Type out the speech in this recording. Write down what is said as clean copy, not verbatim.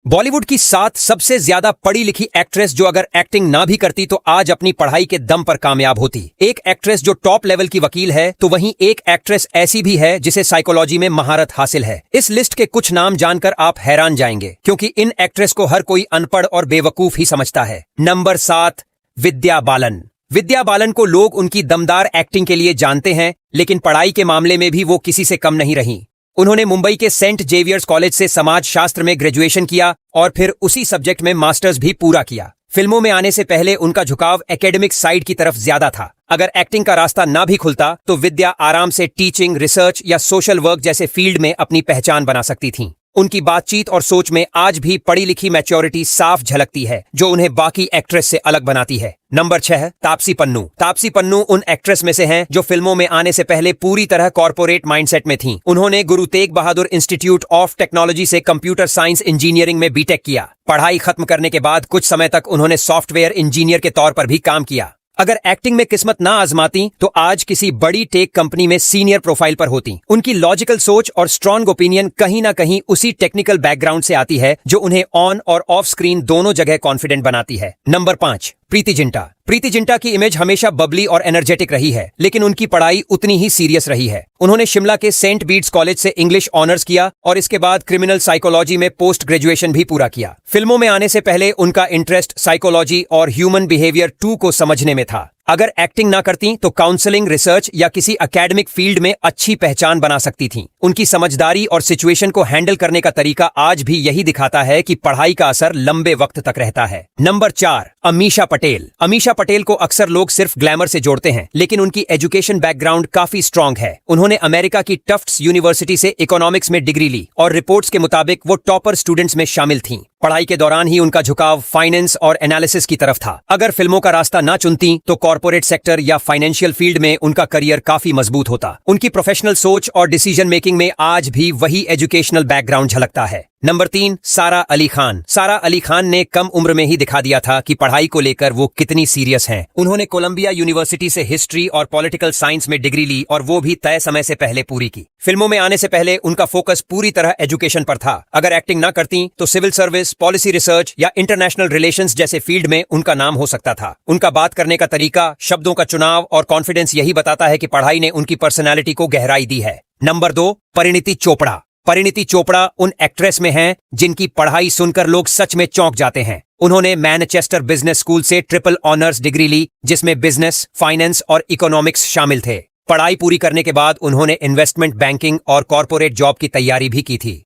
बॉलीवुड की 7 सबसे ज्यादा पढ़ी लिखी एक्ट्रेस जो अगर एक्टिंग ना भी करती तो आज अपनी पढ़ाई के दम पर कामयाब होती। एक एक्ट्रेस जो टॉप लेवल की वकील है तो वहीं एक एक्ट्रेस ऐसी भी है जिसे साइकोलॉजी में महारत हासिल है। इस लिस्ट के कुछ नाम जानकर आप हैरान जाएंगे क्योंकि इन एक्ट्रेस को हर कोई अनपढ़ और बेवकूफ ही समझता है। नंबर 7, विद्या बालन। विद्या बालन को लोग उनकी दमदार एक्टिंग के लिए जानते हैं, लेकिन पढ़ाई के मामले में भी वो किसी से कम नहीं रही। उन्होंने मुंबई के सेंट जेवियर्स कॉलेज से समाज शास्त्र में ग्रेजुएशन किया और फिर उसी सब्जेक्ट में मास्टर्स भी पूरा किया। फिल्मों में आने से पहले उनका झुकाव एकेडमिक साइड की तरफ ज्यादा था। अगर एक्टिंग का रास्ता ना भी खुलता तो विद्या आराम से टीचिंग, रिसर्च या सोशल वर्क जैसे फील्ड में अपनी पहचान बना सकती थीं। उनकी बातचीत और सोच में आज भी पढ़ी लिखी मैच्योरिटी साफ झलकती है जो उन्हें बाकी एक्ट्रेस से अलग बनाती है। नंबर 6, तापसी पन्नू। तापसी पन्नू उन एक्ट्रेस में से हैं जो फिल्मों में आने से पहले पूरी तरह कॉर्पोरेट माइंडसेट में थीं। उन्होंने Guru Tegh Bahadur institute of technology से कंप्यूटर साइंस इंजीनियरिंग में बीटेक किया। पढ़ाई खत्म करने के बाद कुछ समय तक उन्होंने सॉफ्टवेयर इंजीनियर के तौर पर भी काम किया। अगर एक्टिंग में किस्मत ना आजमाती तो आज किसी बड़ी टेक कंपनी में सीनियर प्रोफाइल पर होती। उनकी लॉजिकल सोच और स्ट्रॉन्ग ओपिनियन कहीं ना कहीं उसी टेक्निकल बैकग्राउंड से आती है जो उन्हें ऑन और ऑफ स्क्रीन दोनों जगह कॉन्फिडेंट बनाती है। नंबर 5, प्रीति जिंटा। प्रीति जिंटा की इमेज हमेशा बबली और एनर्जेटिक रही है, लेकिन उनकी पढ़ाई उतनी ही सीरियस रही है। उन्होंने शिमला के सेंट बीट्स कॉलेज से इंग्लिश ऑनर्स किया और इसके बाद क्रिमिनल साइकोलॉजी में पोस्ट ग्रेजुएशन भी पूरा किया। फिल्मों में आने से पहले उनका इंटरेस्ट साइकोलॉजी और ह्यूमन बिहेवियर 2 को समझने में था। अगर एक्टिंग ना करती तो काउंसलिंग, रिसर्च या किसी एकेडमिक फील्ड में अच्छी पहचान बना सकती थीं। उनकी समझदारी और सिचुएशन को हैंडल करने का तरीका आज भी यही दिखाता है कि पढ़ाई का असर लंबे वक्त तक रहता है। नंबर 4, अमीषा पटेल। अमीषा पटेल को अक्सर लोग सिर्फ ग्लैमर से जोड़ते हैं, लेकिन उनकी एजुकेशन बैकग्राउंड काफी स्ट्रांग है। उन्होंने अमेरिका की टफ्ट्स यूनिवर्सिटी से इकोनॉमिक्स में डिग्री ली और रिपोर्ट्स के मुताबिक वो टॉपर स्टूडेंट्स में शामिल थीं। पढ़ाई के दौरान ही उनका झुकाव फाइनेंस और एनालिसिस की तरफ था। अगर फिल्मों का रास्ता ना चुनती तो कॉर्पोरेट सेक्टर या फाइनेंशियल फील्ड में उनका करियर काफी मजबूत होता। उनकी प्रोफेशनल सोच और डिसीजन मेकिंग में आज भी वही एजुकेशनल बैकग्राउंड झलकता है। नंबर 3, सारा अली खान। सारा अली खान ने कम उम्र में ही दिखा दिया था कि पढ़ाई को लेकर वो कितनी सीरियस हैं। उन्होंने कोलंबिया यूनिवर्सिटी से हिस्ट्री और पॉलिटिकल साइंस में डिग्री ली और वो भी तय समय से पहले पूरी की। फिल्मों में आने से पहले उनका फोकस पूरी तरह एजुकेशन पर था। अगर एक्टिंग ना करती तो सिविल सर्विस, पॉलिसी रिसर्च या इंटरनेशनल रिलेशंस जैसे फील्ड में उनका नाम हो सकता था। उनका बात करने का तरीका, शब्दों का चुनाव और कॉन्फिडेंस यही बताता है कि पढ़ाई ने उनकी पर्सनैलिटी को गहराई दी है। नंबर 2, परिणीति चोपड़ा। परिणीति चोपड़ा उन एक्ट्रेस में हैं जिनकी पढ़ाई सुनकर लोग सच में चौंक जाते हैं। उन्होंने मैनचेस्टर बिजनेस स्कूल से ट्रिपल ऑनर्स डिग्री ली जिसमें बिजनेस, फाइनेंस और इकोनॉमिक्स शामिल थे। पढ़ाई पूरी करने के बाद उन्होंने इन्वेस्टमेंट बैंकिंग और कॉर्पोरेट जॉब की तैयारी भी की थी।